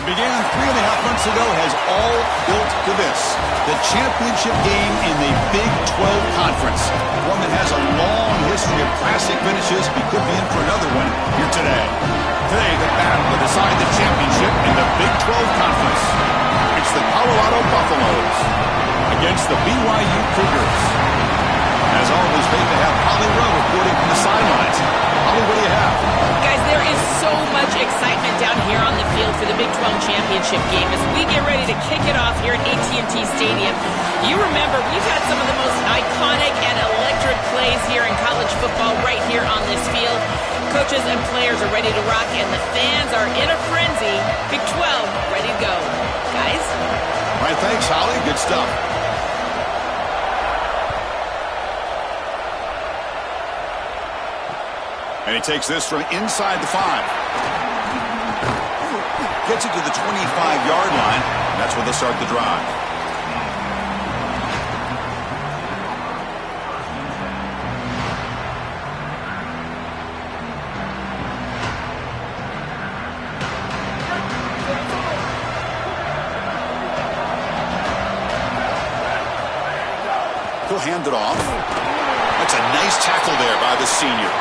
What began 3.5 months ago has all built to this. The championship game in the Big 12 Conference. One that has a long history of classic finishes. We could be in for another one here today. Today, the battle to decide the championship in the Big 12 Conference. It's the Colorado Buffaloes against the BYU Cougars. As always, great to have Holly Rowe reporting from the sidelines. Holly, what do you have? Guys, there is so much excitement down here on the field for the Big 12 championship game as we get ready to kick it off here at AT&T Stadium. You remember, we've had some of the most iconic and electric plays here in college football right here on this field. Coaches and players are ready to rock, and the fans are in a frenzy. Big 12, ready to go. Guys? All right, thanks, Holly. Good stuff. And he takes this from inside the 5. Gets it to the 25-yard line. That's where they'll start the drive. He'll hand it off. That's a nice tackle there by the senior.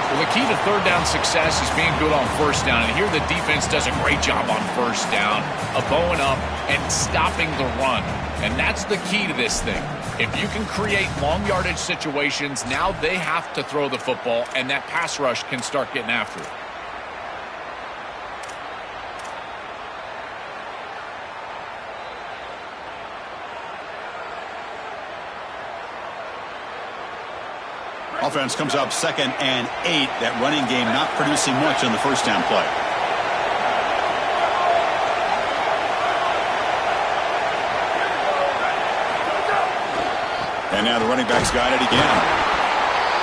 Well, the key to third down success is being good on first down. And here the defense does a great job on first down of bowing up and stopping the run. And that's the key to this thing. If you can create long yardage situations, now they have to throw the football, and that pass rush can start getting after it. Offense comes up 2nd and 8. That running game not producing much on the first down play. And now the running back's got it again.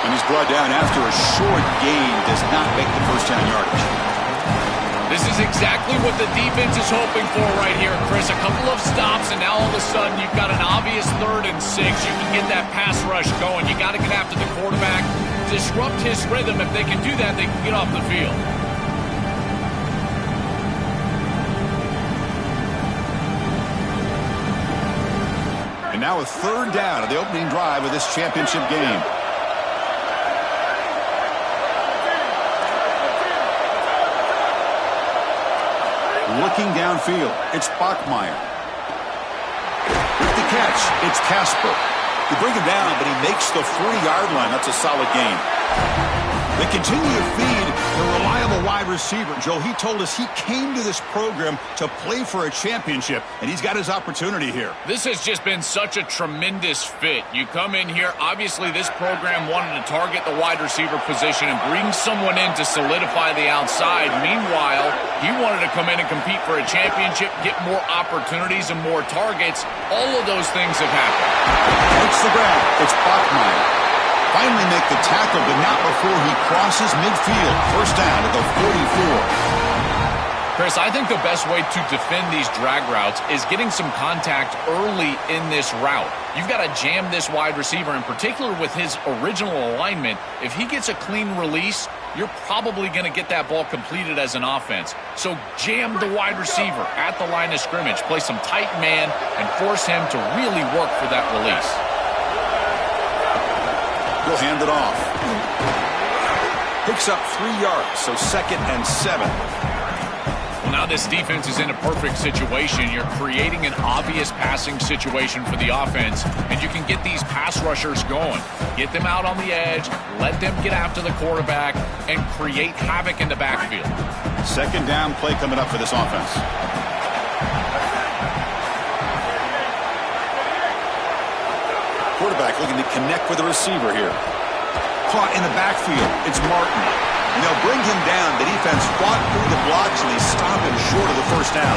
And he's brought down after a short gain. Does not make the first down yardage. This is exactly what the defense is hoping for right here, Chris. A couple of stops, and now all of a sudden you've got an obvious 3rd and 6. You can get that pass rush going. You got to get after the quarterback, disrupt his rhythm. If they can do that, they can get off the field. And now a 3rd down of the opening drive of this championship game. Looking downfield, it's Bachmeier. With the catch, it's Casper. You bring him down, but he makes the 40-yard line. That's a solid gain. They continue to feed the reliable wide receiver. Joe, he told us he came to this program to play for a championship, and he's got his opportunity here. This has just been such a tremendous fit. You come in here, obviously this program wanted to target the wide receiver position and bring someone in to solidify the outside. Meanwhile, he wanted to come in and compete for a championship, get more opportunities and more targets. All of those things have happened. Makes the grab. It's Bachmeier. Finally make the tackle, but not before he crosses midfield. First down at the 44. Chris, I think the best way to defend these drag routes is getting some contact early in this route. You've got to jam this wide receiver, in particular with his original alignment. If he gets a clean release, you're probably going to get that ball completed as an offense. So jam the wide receiver at the line of scrimmage. Play some tight man and force him to really work for that release. He'll hand it off. Picks up 3 yards, so 2nd and 7. Well, now this defense is in a perfect situation. You're creating an obvious passing situation for the offense, and you can get these pass rushers going. Get them out on the edge, let them get after the quarterback, and create havoc in the backfield. 2nd down play coming up for this offense. Quarterback looking to connect with the receiver here. Caught in the backfield. It's Martin. And they'll bring him down. The defense fought through the blocks, and they stop him short of the first down.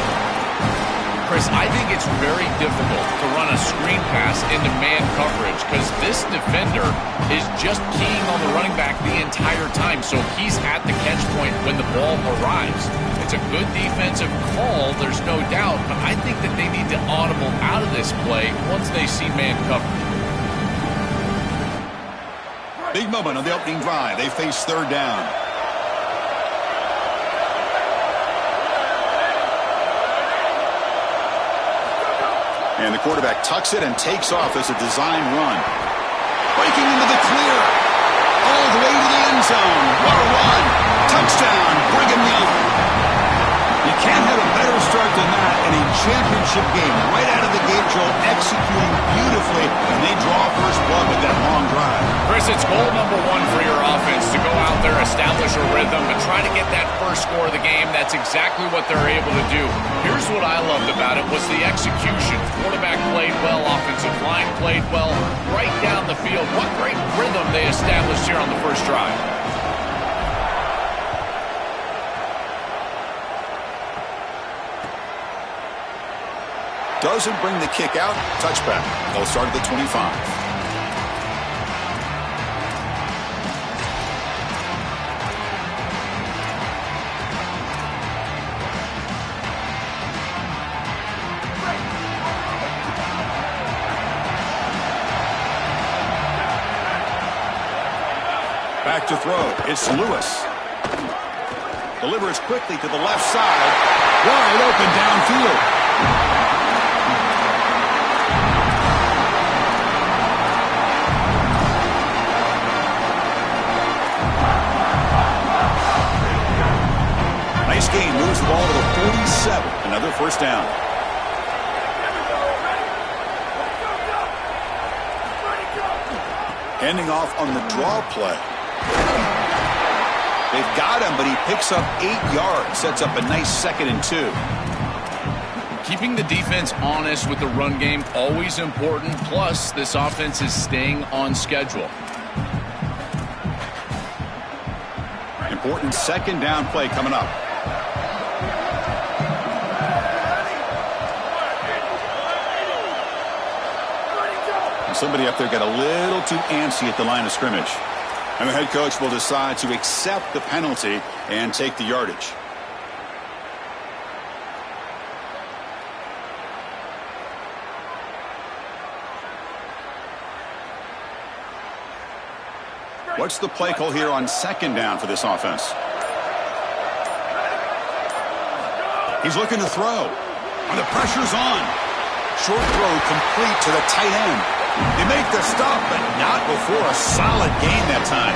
Chris, I think it's very difficult to run a screen pass into man coverage because this defender is just keying on the running back the entire time. So he's at the catch point when the ball arrives. It's a good defensive call, there's no doubt, but I think that they need to audible out of this play once they see man coverage. Big moment on the opening drive. They face 3rd down. And the quarterback tucks it and takes off as a design run. Breaking into the clear. All the way to the end zone. What a run. Touchdown, Brigham Young. You can't have a better start than that in a championship game. Right out of the gate, Joe, executing beautifully, and they draw first blood with that long drive. Chris, it's goal number one for your offense to go out there, establish a rhythm, and try to get that first score of the game. That's exactly what they're able to do. Here's what I loved about it was the execution. Quarterback played well, offensive line played well, right down the field. What great rhythm they established here on the first drive. Doesn't bring the kick out. Touchback. They'll start at the 25. Back to throw. It's Lewis. Delivers quickly to the left side. Wide open downfield. Nice gain. Moves the ball to the 47. Another first down. Handing off on the draw play. They've got him, but he picks up 8 yards. Sets up a nice 2nd and 2. Keeping the defense honest with the run game, always important. Plus, this offense is staying on schedule. Important 2nd down play coming up. Somebody up there got a little too antsy at the line of scrimmage. And the head coach will decide to accept the penalty and take the yardage. What's the play call here on 2nd down for this offense? He's looking to throw. And the pressure's on. Short throw complete to the tight end. They make the stop, but not before a solid gain that time.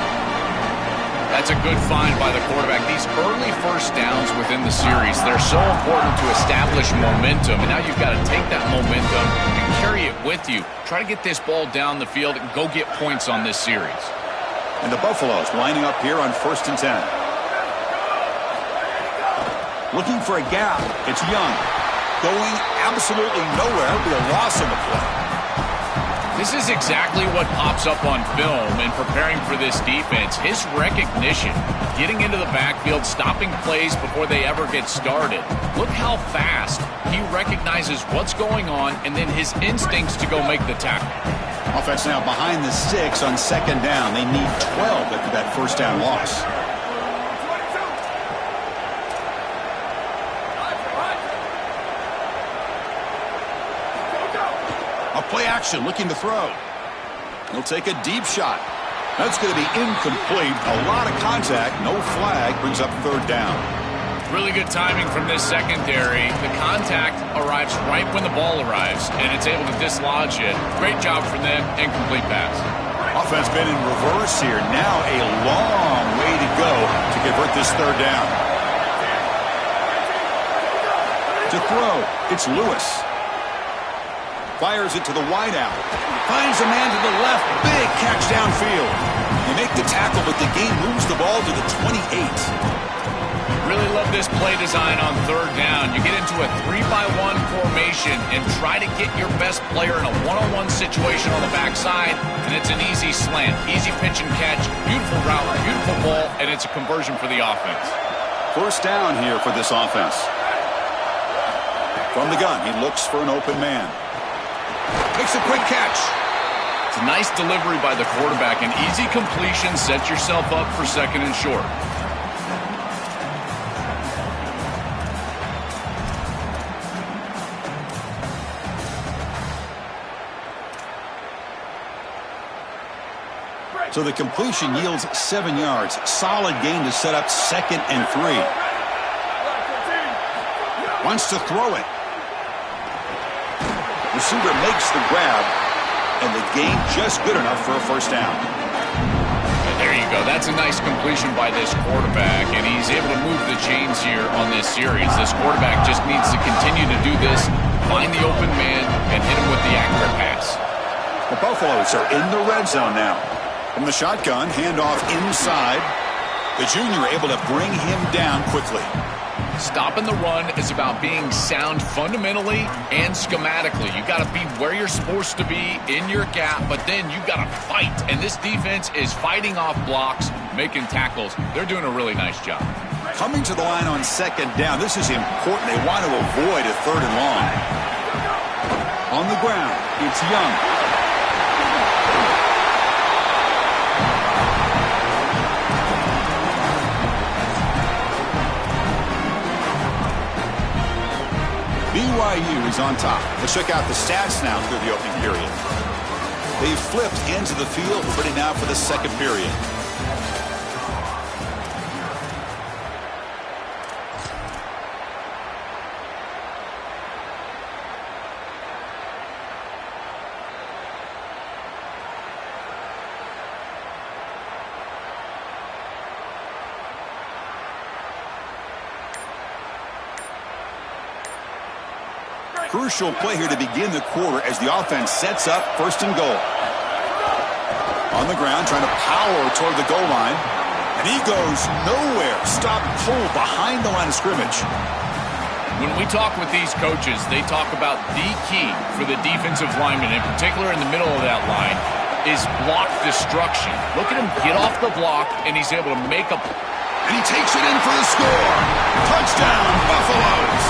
That's a good find by the quarterback. These early first downs within the series, they're so important to establish momentum. And now you've got to take that momentum and carry it with you. Try to get this ball down the field and go get points on this series. And the Buffaloes lining up here on 1st and 10. Looking for a gap. It's Young. Going absolutely nowhere. It'll be a loss on the play. This is exactly what pops up on film in preparing for this defense. His recognition, getting into the backfield, stopping plays before they ever get started. Look how fast he recognizes what's going on and then his instincts to go make the tackle. Offense now behind the 6 on 2nd down. They need 12 after that first down loss. Play action, looking to throw. He'll take a deep shot. That's going to be incomplete. A lot of contact, no flag, brings up 3rd down. Really good timing from this secondary. The contact arrives right when the ball arrives, and it's able to dislodge it. Great job from them, incomplete pass. Offense been in reverse here. Now a long way to go to convert this 3rd down. To throw, it's Lewis. Fires it to the wideout. Finds a man to the left. Big catch downfield. They make the tackle, but the game moves the ball to the 28. Really love this play design on 3rd down. You get into a 3-by-1 formation and try to get your best player in a one-on-one situation on the backside, and it's an easy slant, easy pitch and catch, beautiful route, beautiful ball, and it's a conversion for the offense. First down here for this offense. From the gun, he looks for an open man. Makes a quick catch. It's a nice delivery by the quarterback. An easy completion. Set yourself up for 2nd and short. So the completion yields 7 yards. Solid gain to set up 2nd and 3. Wants to throw it. Receiver makes the grab, and the gain just good enough for a first down. And there you go. That's a nice completion by this quarterback, and he's able to move the chains here on this series. This quarterback just needs to continue to do this, find the open man, and hit him with the accurate pass. The Buffaloes are in the red zone now. From the shotgun, handoff inside. The junior able to bring him down quickly. Stopping the run is about being sound fundamentally and schematically. You got to be where you're supposed to be in your gap, but then you got to fight. And this defense is fighting off blocks, making tackles. They're doing a really nice job. Coming to the line on second down, this is important. They want to avoid a third and long. On the ground, it's Young. BYU is on top. Let's check out the stats now through the opening period. They've flipped into the field, ready now for the second period. Crucial play here to begin the quarter as the offense sets up first and goal. On the ground, trying to power toward the goal line. And he goes nowhere. Stop cold behind the line of scrimmage. When we talk with these coaches, they talk about the key for the defensive lineman, in particular in the middle of that line, is block destruction. Look at him get off the block, and he's able to make a... And he takes it in for the score. Touchdown, Buffaloes.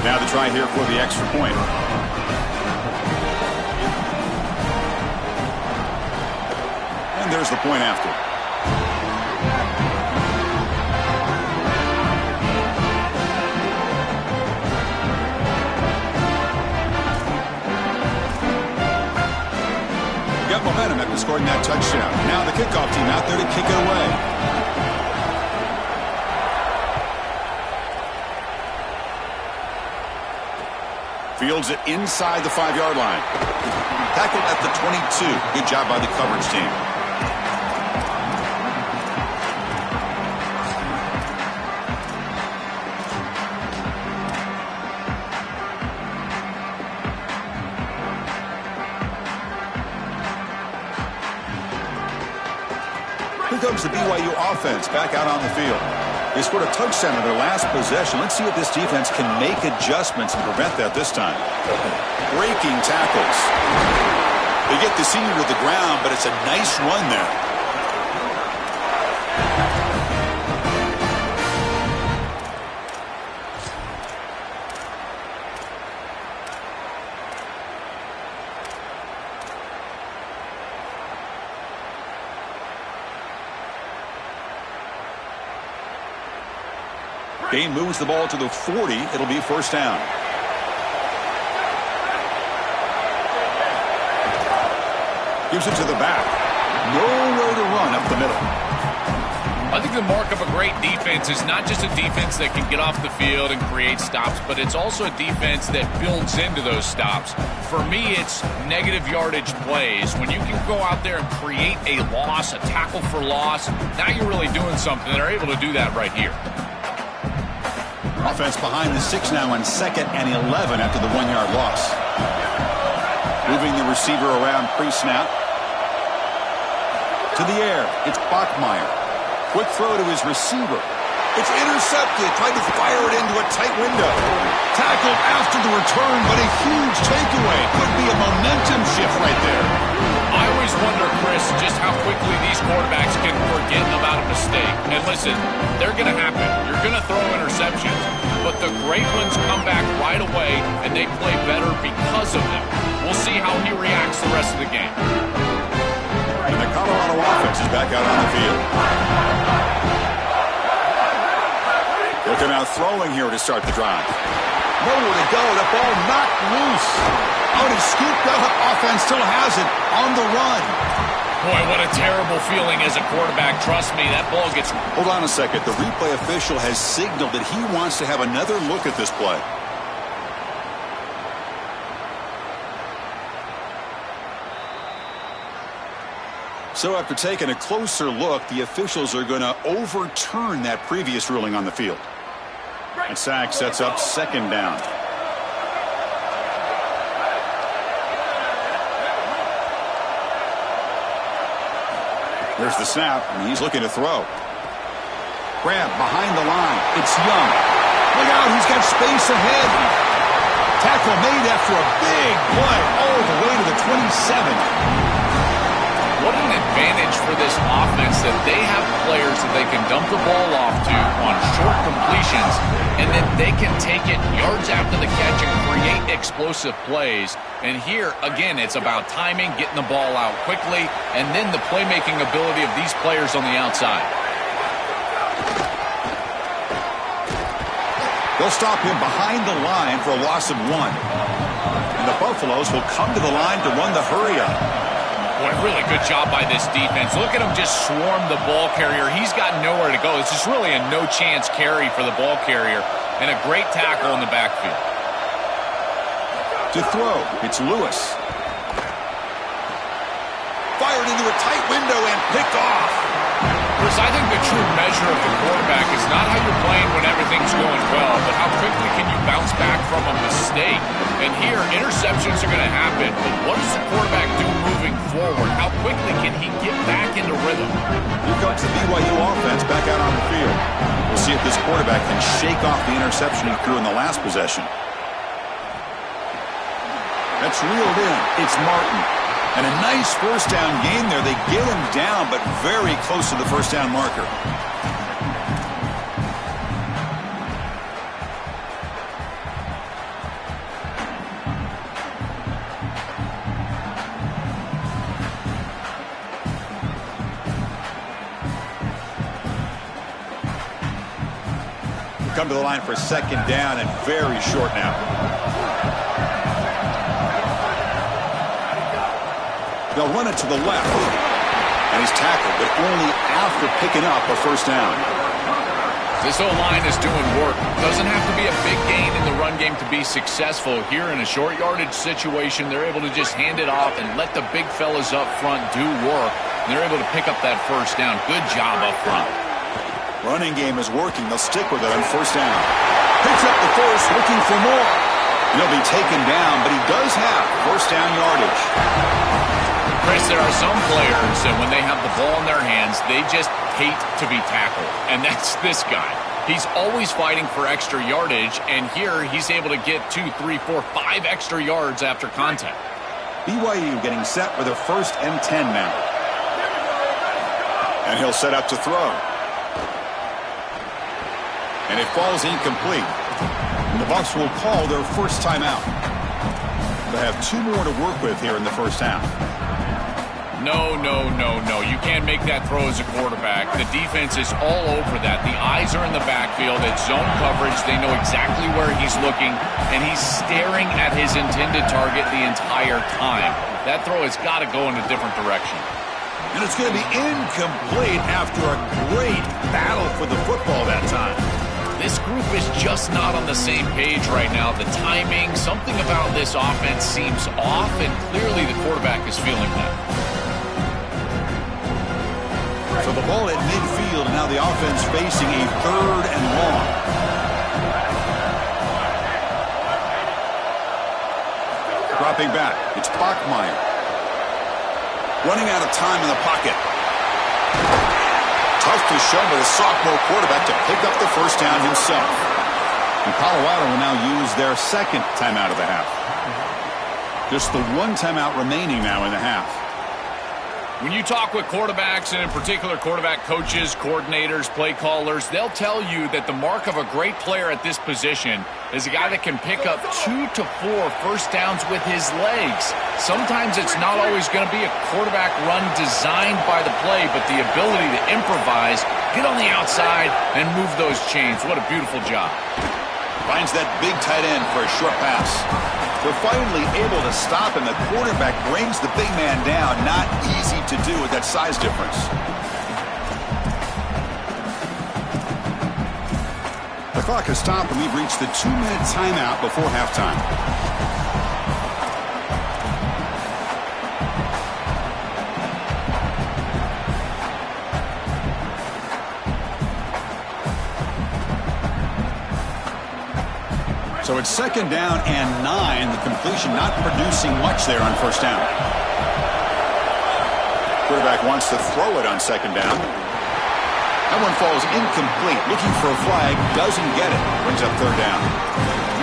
Now the try here for the extra point. And there's the point after. Got momentum after scoring that touchdown. Now the kickoff team out there to kick it away. Fields it inside the 5-yard line. Tackled at the 22. Good job by the coverage team. Here comes the BYU offense back out on the field. They scored a touchdown in their last possession. Let's see if this defense can make adjustments and prevent that this time. Breaking tackles. They get the senior to the ground, but it's a nice run there. Gain moves the ball to the 40. It'll be first down. Gives it to the back. Nowhere to run up the middle. I think the mark of a great defense is not just a defense that can get off the field and create stops, but it's also a defense that builds into those stops. For me, it's negative yardage plays. When you can go out there and create a loss, a tackle for loss, now you're really doing something. They're able to do that right here. Offense behind the 6 now on 2nd and 11 after the 1-yard loss. Moving the receiver around pre-snap. To the air, it's Bachmeier. Quick throw to his receiver. It's intercepted. Tried to fire it into a tight window. Tackled after the return, but a huge takeaway. Could be a momentum shift right there. I always wonder, Chris, just how quickly these quarterbacks can forget about a mistake. And listen, they're going to happen. You're going to throw interceptions, but the great ones come back right away, and they play better because of them. We'll see how he reacts the rest of the game. And the Colorado offense is back out on the field. Looking out throwing here to start the drive. Nowhere to go. The ball knocked loose. Out and scooped up. Offense still has it on the run. Boy, what a terrible feeling as a quarterback. Trust me, that ball gets... Hold on a second. The replay official has signaled that he wants to have another look at this play. So after taking a closer look, the officials are going to overturn that previous ruling on the field. And sack sets up second down. There's the snap, and he's looking to throw. Grab behind the line. It's Young. Look out, he's got space ahead. Tackle made after a big play all the way to the 27. What an advantage for this offense that they have players that they can dump the ball off to on short completions, and then they can take it yards after the catch and create explosive plays. And here, again, it's about timing, getting the ball out quickly, and then the playmaking ability of these players on the outside. They'll stop him behind the line for a loss of 1. And the Buffaloes will come to the line to run the hurry-up. Boy, really good job by this defense. Look at him just swarm the ball carrier. He's got nowhere to go. It's just really a no-chance carry for the ball carrier, and a great tackle in the backfield. To throw, it's Lewis. Fired into a tight window and picked off. Chris, I think the true measure of the quarterback is not how you're playing when everything's going well, but how quickly can you bounce back from a mistake. And here, interceptions are going to happen, but what does the quarterback do moving forward? How quickly can he get back into rhythm? Here comes the BYU offense back out on the field. We'll see if this quarterback can shake off the interception he threw in the last possession. That's reeled in. It's Martin. And a nice first down gain there. They get him down, but very close to the first down marker. We come to the line for second down and very short now. They'll run it to the left. And he's tackled, but only after picking up a first down. This O-line is doing work. Doesn't have to be a big gain in the run game to be successful. Here in a short yardage situation, they're able to just hand it off and let the big fellas up front do work. And they're able to pick up that first down. Good job up front. Running game is working. They'll stick with it on first down. Picks up the first, looking for more. He'll be taken down, but he does have first down yardage. Chris, there are some players that when they have the ball in their hands, they just hate to be tackled. And that's this guy. He's always fighting for extra yardage, and here he's able to get 2, 3, 4, 5 extra yards after contact. BYU getting set with a 1st and 10 now. And he'll set up to throw. And it falls incomplete. And the Bucs will call their first timeout. They have 2 more to work with here in the first half. No. You can't make that throw as a quarterback. The defense is all over that. The eyes are in the backfield. It's zone coverage. They know exactly where he's looking, and he's staring at his intended target the entire time. That throw has got to go in a different direction. And it's going to be incomplete after a great battle for the football that time. This group is just not on the same page right now. The timing, something about this offense seems off, and clearly the quarterback is feeling that. So the ball at midfield, and now the offense facing a 3rd and long. Dropping back, it's Bachmeier. Running out of time in the pocket. Tough to show by the sophomore quarterback to pick up the first down himself. And Colorado will now use their 2nd timeout of the half. Just the 1 timeout remaining now in the half. When you talk with quarterbacks, and in particular quarterback coaches, coordinators, play callers, they'll tell you that the mark of a great player at this position is a guy that can pick up 2 to 4 first downs with his legs. Sometimes it's not always going to be a quarterback run designed by the play, but the ability to improvise, get on the outside, and move those chains. What a beautiful job. Finds that big tight end for a short pass. They're finally able to stop him. The quarterback brings the big man down. Not easy to do with that size difference. The clock has stopped, and we've reached the 2-minute timeout before halftime. So it's 2nd down and 9. The completion not producing much there on 1st down. Quarterback wants to throw it on 2nd down. That one falls incomplete. Looking for a flag, doesn't get it. Brings up 3rd down.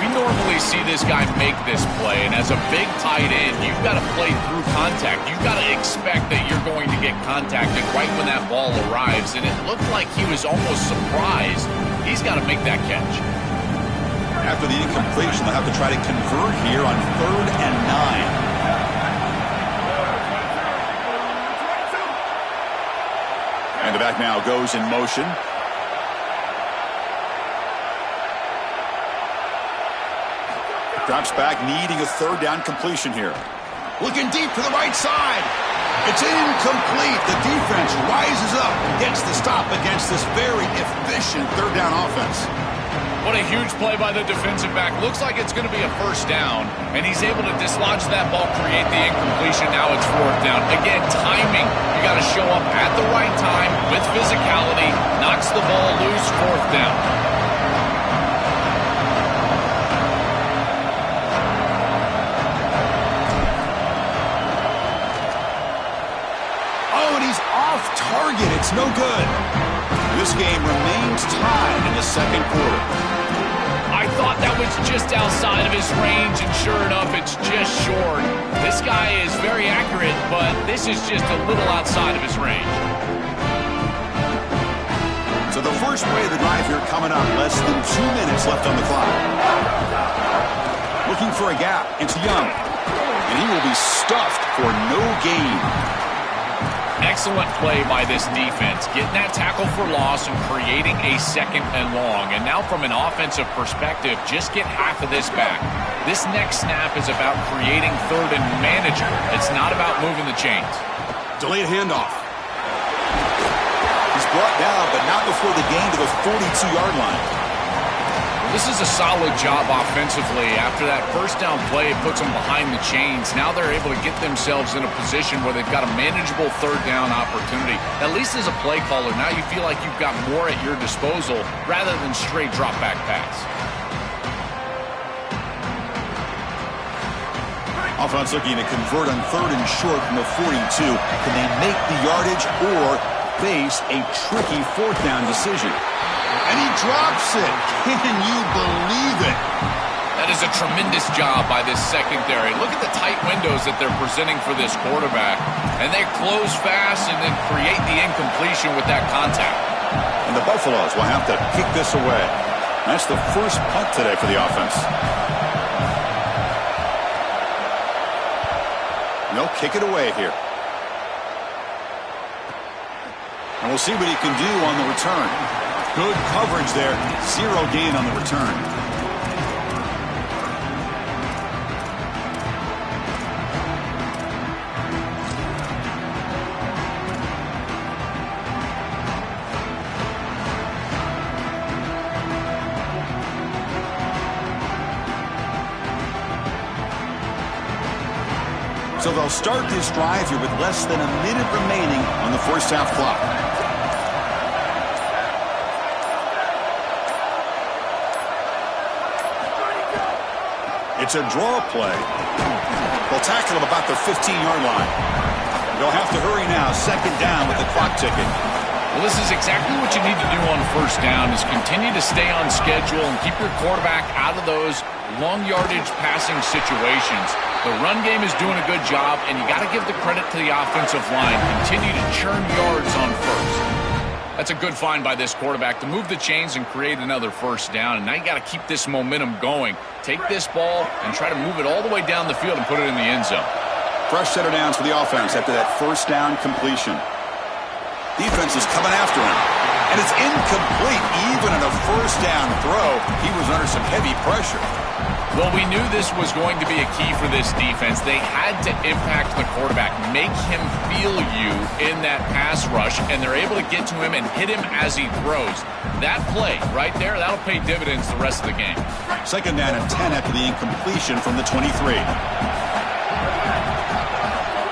We normally see this guy make this play, and as a big tight end, you've got to play through contact. You've got to expect that you're going to get contacted right when that ball arrives, and it looked like he was almost surprised. He's got to make that catch. After the incompletion, they'll have to try to convert here on 3rd and 9. And the back now goes in motion. Drops back, needing a 3rd down completion here. Looking deep to the right side. It's incomplete. The defense rises up, gets the stop against this very efficient 3rd down offense. What a huge play by the defensive back. Looks like it's going to be a 1st down, and he's able to dislodge that ball, create the incompletion. Now it's 4th down. Again, timing. You got to show up at the right time with physicality. Knocks the ball loose, 4th down. Oh, and he's off target. It's no good. This game remains tied in the 2nd quarter. I thought that was just outside of his range, and sure enough, it's just short. This guy is very accurate, but this is just a little outside of his range. So the first play of the drive here coming up. Less than 2 minutes left on the clock. Looking for a gap. It's Young. And he will be stuffed for no gain. Excellent play by this defense, getting that tackle for loss and creating a 2nd and long. And now from an offensive perspective, just get half of this back. This next snap is about creating 3rd and manageable. It's not about moving the chains. Delayed handoff. He's brought down, but not before the gain to the 42-yard line. This is a solid job offensively. After that 1st down play, it puts them behind the chains. Now they're able to get themselves in a position where they've got a manageable 3rd down opportunity. At least as a play caller, now you feel like you've got more at your disposal rather than straight drop back pass. Offense looking to convert on 3rd and short from the 42. Can they make the yardage or face a tricky 4th down decision? And he drops it. Can you believe it? That is a tremendous job by this secondary. Look at the tight windows that they're presenting for this quarterback. And they close fast and then create the incompletion with that contact. And the Buffaloes will have to kick this away. That's the first punt today for the offense. And they'll kick it away here. And we'll see what he can do on the return. Good coverage there. 0 gain on the return. So they'll start this drive here with less than a minute remaining on the 1st half clock. It's a draw play. They'll tackle him about the 15-yard line. They'll have to hurry now. 2nd down with the clock ticking. Well, this is exactly what you need to do on 1st down is continue to stay on schedule and keep your quarterback out of those long yardage passing situations. The run game is doing a good job, and you got to give the credit to the offensive line. Continue to churn yards on 1st. That's a good find by this quarterback to move the chains and create another 1st down. And now you got to keep this momentum going. Take this ball and try to move it all the way down the field and put it in the end zone. Fresh set of downs for the offense after that 1st down completion. Defense is coming after him. And it's incomplete. Even on a 1st down throw, he was under some heavy pressure. Well, we knew this was going to be a key for this defense. They had to impact the quarterback, make him feel you in that pass rush, and they're able to get to him and hit him as he throws. That play right there, that'll pay dividends the rest of the game. Second down and 10 after the incompletion from the 23.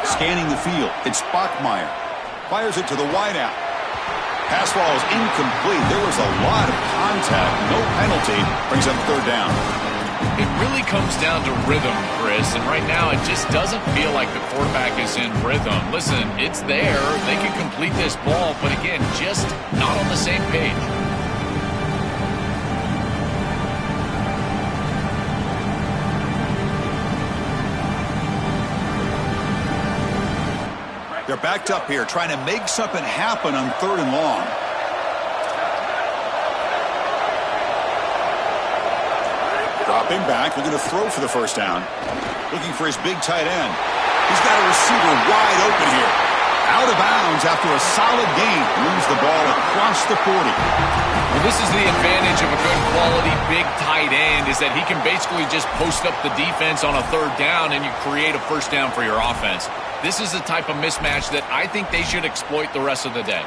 Scanning the field, it's Bachmeier. Fires it to the wideout. Pass ball is incomplete. There was a lot of contact. No penalty. Brings up third down. It really comes down to rhythm, Chris, and right now it just doesn't feel like the quarterback is in rhythm. Listen, it's there. They can complete this ball, but again, just not on the same page. They're backed up here, trying to make something happen on third and long. Dropping back, looking to throw for the first down. Looking for his big tight end. He's got a receiver wide open here. Out of bounds after a solid gain. Moves the ball across the 40. Well, this is the advantage of a good quality big tight end, is that he can basically just post up the defense on a third down and you create a first down for your offense. This is the type of mismatch that I think they should exploit the rest of the day.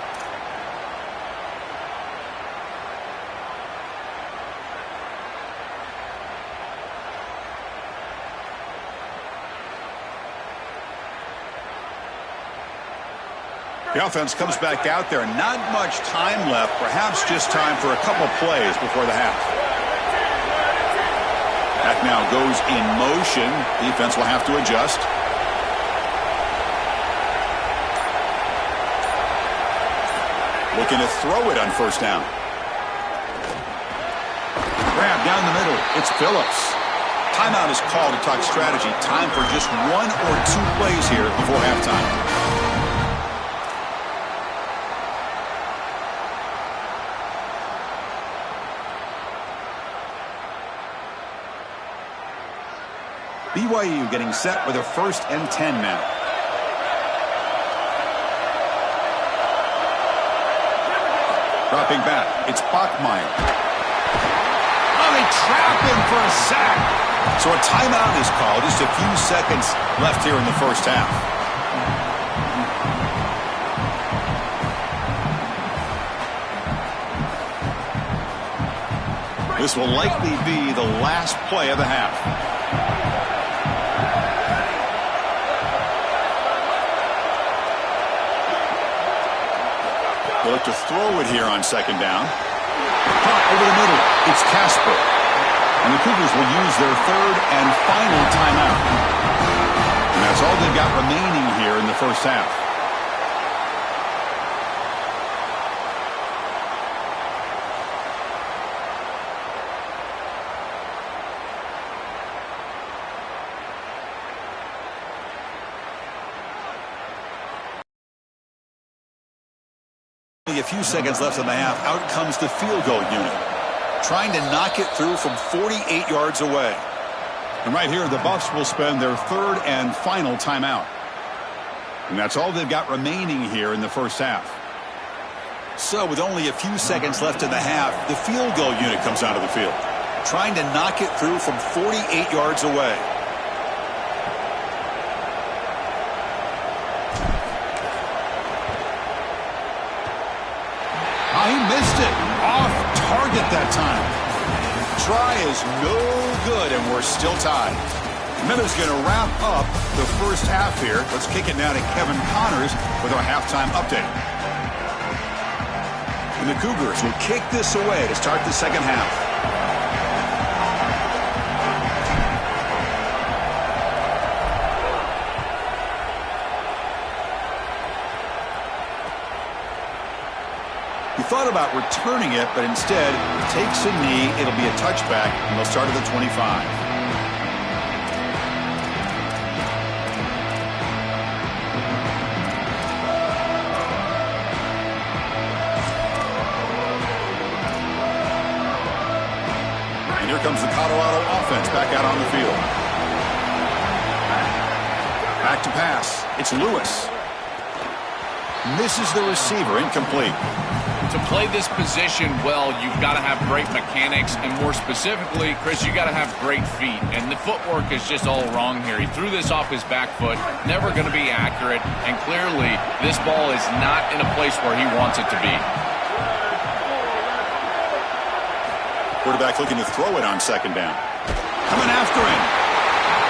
The offense comes back out there. Not much time left. Perhaps just time for a couple plays before the half. Back now goes in motion. Defense will have to adjust. Looking to throw it on first down. Grab down the middle. It's Phillips. Timeout is called to talk strategy. Time for just one or two plays here before halftime. BYU getting set with a 1st and 10 now. Dropping back, it's Bachmeier. Oh, they trap him for a sack. So a timeout is called. Just a few seconds left here in the first half. This will likely be the last play of the half. They look to throw it here on second down. Caught over the middle. It's Casper. And the Cougars will use their third and final timeout. And that's all they've got remaining here in the first half. A few seconds left in the half. Out comes the field goal unit, trying to knock it through from 48 yards away. And right here, the Buffs will spend their third and final timeout. And that's all they've got remaining here in the first half. So with only a few seconds left in the half, the field goal unit comes onto the field, trying to knock it through from 48 yards away. He missed it. Off target that time. Try is no good, and we're still tied. Miller's going to wrap up the first half here. Let's kick it now to Kevin Connors with our halftime update. And the Cougars will kick this away to start the second half. Thought about returning it, but instead takes a knee. It'll be a touchback, and they'll start at the 25. And here comes the Colorado offense back out on the field. Back to pass. It's Lewis. Misses the receiver, incomplete. To play this position well, you've got to have great mechanics, and more specifically, Chris, you got to have great feet. And the footwork is just all wrong here. He threw this off his back foot, never going to be accurate, and clearly this ball is not in a place where he wants it to be. Quarterback looking to throw it on second down. Coming after him.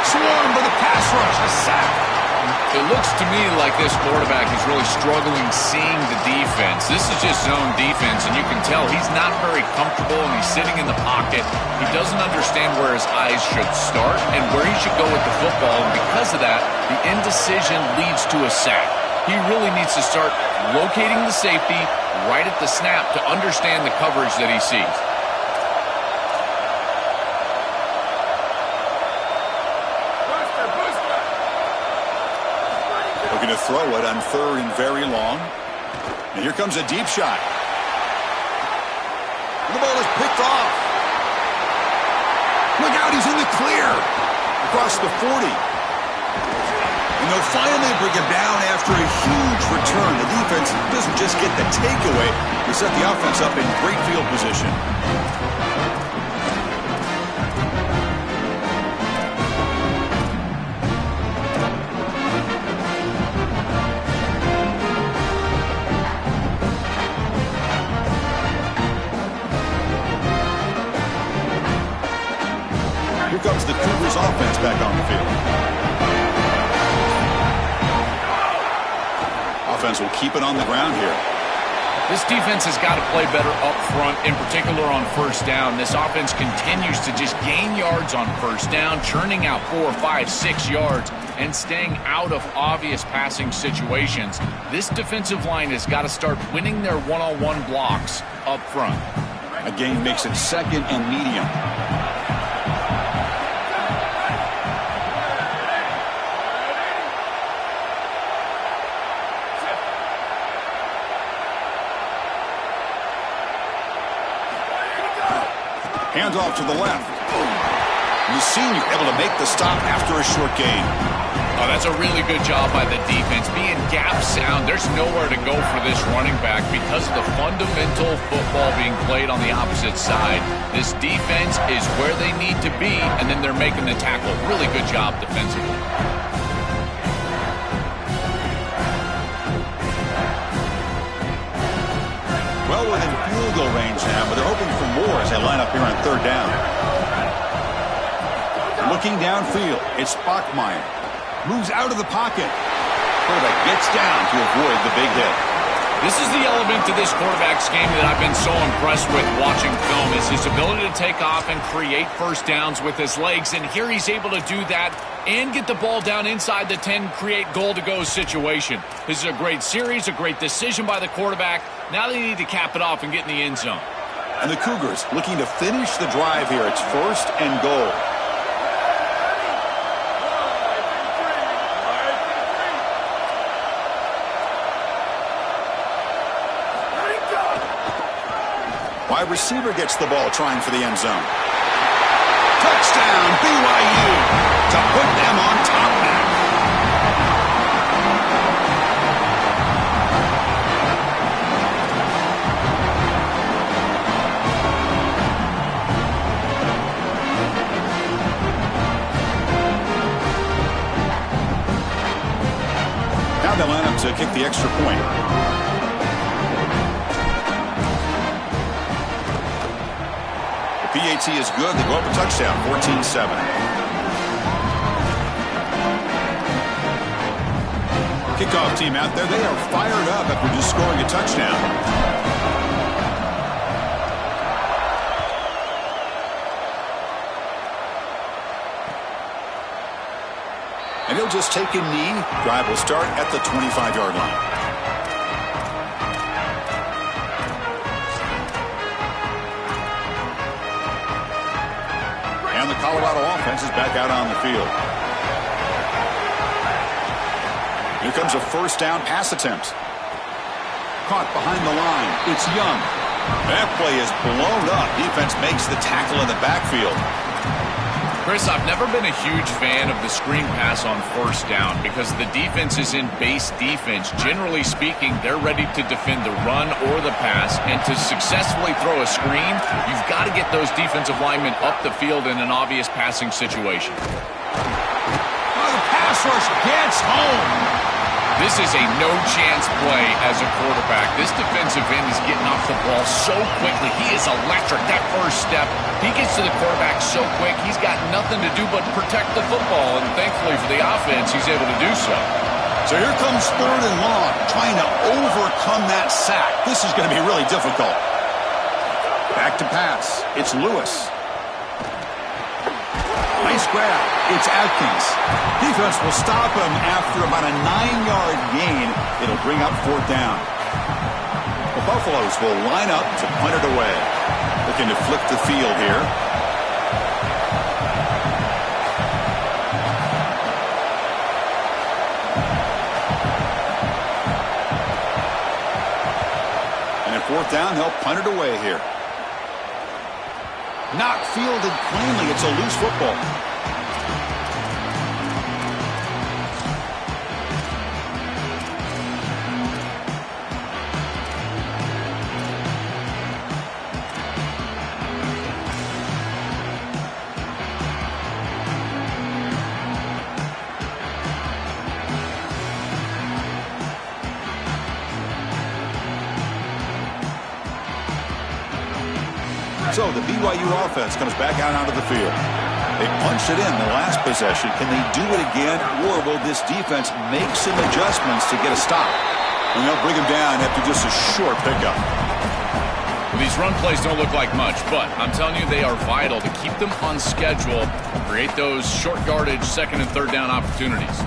Swarmed by the pass rush. A sack. It looks to me like this quarterback is really struggling seeing the defense. This is just zone defense, and you can tell he's not very comfortable, and he's sitting in the pocket. He doesn't understand where his eyes should start and where he should go with the football, and because of that, the indecision leads to a sack. He really needs to start locating the safety right at the snap to understand the coverage that he sees. Looking to throw it on third and very long. And here comes a deep shot. And the ball is picked off. Look out, he's in the clear. Across the 40. And they'll finally bring him down after a huge return. The defense doesn't just get the takeaway. They set the offense up in great field position. Here comes the Cougars offense back on the field. Offense will keep it on the ground here. This defense has got to play better up front, in particular on first down. This offense continues to just gain yards on first down, churning out 4, 5, 6 yards, and staying out of obvious passing situations. This defensive line has got to start winning their one-on-one blocks up front. A gain makes it second and medium. Hands off to the left. The senior able to make the stop after a short gain. Oh, that's a really good job by the defense. Being gap sound, there's nowhere to go for this running back because of the fundamental football being played on the opposite side. This defense is where they need to be, and then they're making the tackle. Really good job defensively. Well within field goal range now, but they're hoping for more as they line up here on third down. Looking downfield, it's Bachmeier. Moves out of the pocket. Quarterback gets down to avoid the big hit. This is the element to this quarterback's game that I've been so impressed with watching film, is his ability to take off and create first downs with his legs. And here he's able to do that and get the ball down inside the 10, create goal-to-go situation. This is a great series, a great decision by the quarterback. Now they need to cap it off and get in the end zone. And the Cougars looking to finish the drive here. It's first and goal. Wide receiver gets the ball trying for the end zone. Touchdown, BYU, to put them on top now. Now they line up to kick the extra point. PAT is good. They go up a touchdown, 14-7. Kickoff team out there. They are fired up after just scoring a touchdown. And he'll just take a knee. Drive will start at the 25-yard line. And the Colorado offense is back out on the field. Here comes a first down pass attempt. Caught behind the line. It's Young. That play is blown up. Defense makes the tackle in the backfield. Chris, I've never been a huge fan of the screen pass on first down because the defense is in base defense. Generally speaking, they're ready to defend the run or the pass, and to successfully throw a screen, you've got to get those defensive linemen up the field in an obvious passing situation. Oh, the pass rush gets home. This is a no-chance play as a quarterback. This defensive end is getting off the ball so quickly. He is electric. That first step, he gets to the quarterback so quick, he's got nothing to do but protect the football, and thankfully for the offense, he's able to do so. So here comes 3rd and long, trying to overcome that sack. This is going to be really difficult. Back to pass. It's Lewis. Nice grab. It's Atkins. Defense will stop him after about a 9-yard gain. It'll bring up 4th down. The Buffaloes will line up to punt it away. Looking to flip the field here. And at 4th down, they'll punt it away here. Not fielded cleanly. It's a loose football. So the BYU offense comes back out onto the field. They punched it in the last possession. Can they do it again, or will this defense make some adjustments to get a stop? And they'll bring him down after just a short pickup. Well, these run plays don't look like much, but I'm telling you, they are vital to keep them on schedule, create those short yardage 2nd and 3rd down opportunities.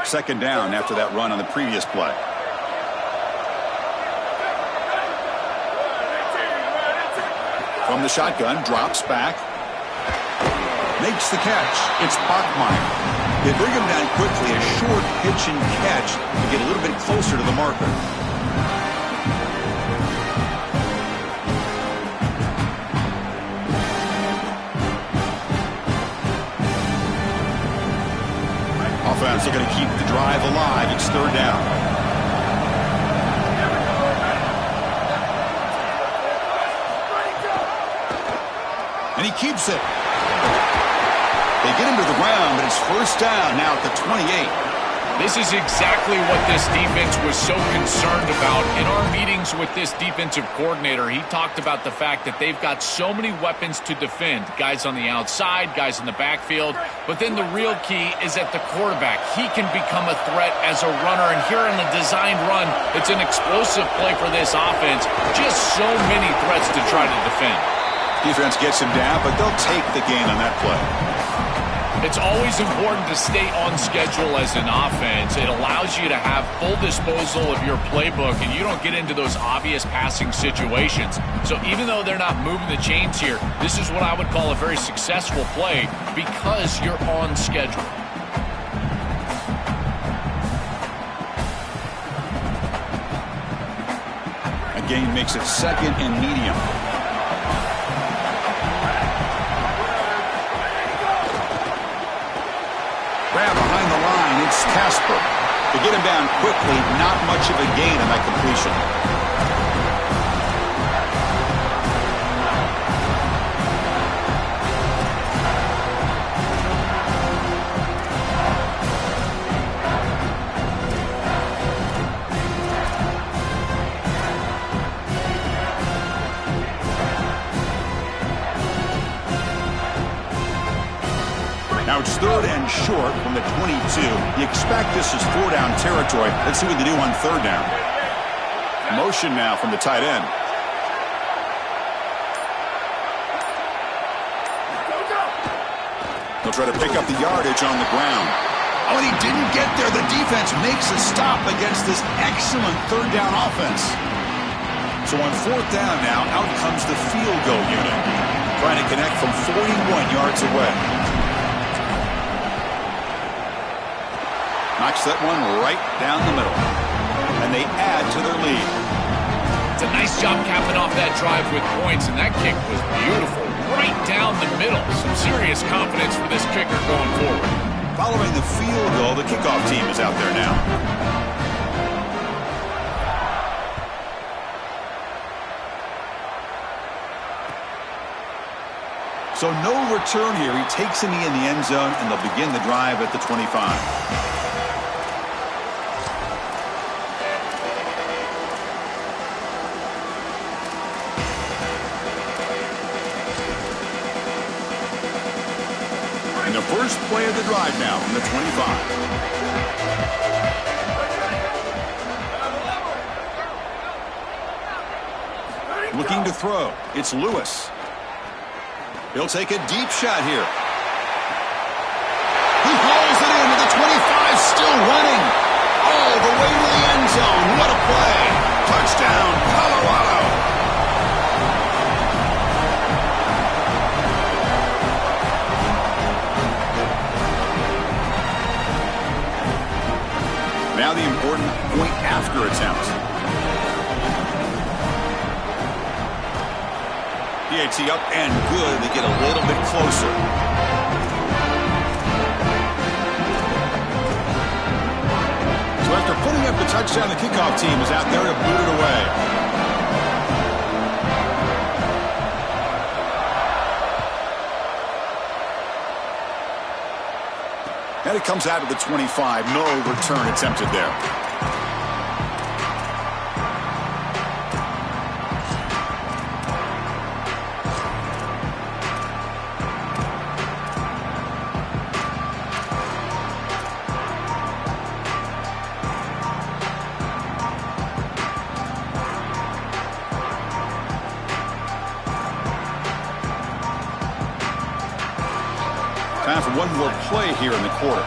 Second down after that run on the previous play. From the shotgun, drops back. Makes the catch. It's Bachmeyer. They bring him down quickly. A short pitch and catch to get a little bit closer to the marker. Offense looking to keep the drive alive. It's 3rd down. And he keeps it. They get him to the ground, but it's 1st down now at the 28. This is exactly what this defense was so concerned about. In our meetings with this defensive coordinator, he talked about the fact that they've got so many weapons to defend. Guys on the outside, guys in the backfield. But then the real key is at the quarterback. He can become a threat as a runner. And here on the designed run, it's an explosive play for this offense. Just so many threats to try to defend. Defense gets him down, but they'll take the gain on that play. It's always important to stay on schedule as an offense. It allows you to have full disposal of your playbook, and you don't get into those obvious passing situations. So even though they're not moving the chains here, this is what I would call a very successful play because you're on schedule. A gain makes it 2nd and medium. Grab behind the line. It's Casper. To get him down quickly, not much of a gain on that completion. Now it's 3rd and short from the 22. You expect this is 4-down territory. Let's see what they do on 3rd down. Motion now from the tight end. They'll try to pick up the yardage on the ground. Oh, and he didn't get there. The defense makes a stop against this excellent third down offense. So on fourth down now, out comes the field goal unit, trying to connect from 41 yards away. Knocks that one right down the middle. And they add to their lead. It's a nice job capping off that drive with points, and that kick was beautiful. Right down the middle. Some serious confidence for this kicker going forward. Following the field goal, the kickoff team is out there now. So no return here. He takes him in the end zone, and they'll begin the drive at the 25. The first play of the drive now from the 25. Looking to throw. It's Lewis. He'll take a deep shot here. He hauls it in with the 25 still running. All the way to the end zone. What a play. Touchdown, Colorado. Now the important point after attempt. PAT up and good. They get a little bit closer. So after putting up the touchdown, the kickoff team is out there to boot it away. And it comes out of the 25. No return attempted there. Time for one more play here in the quarter.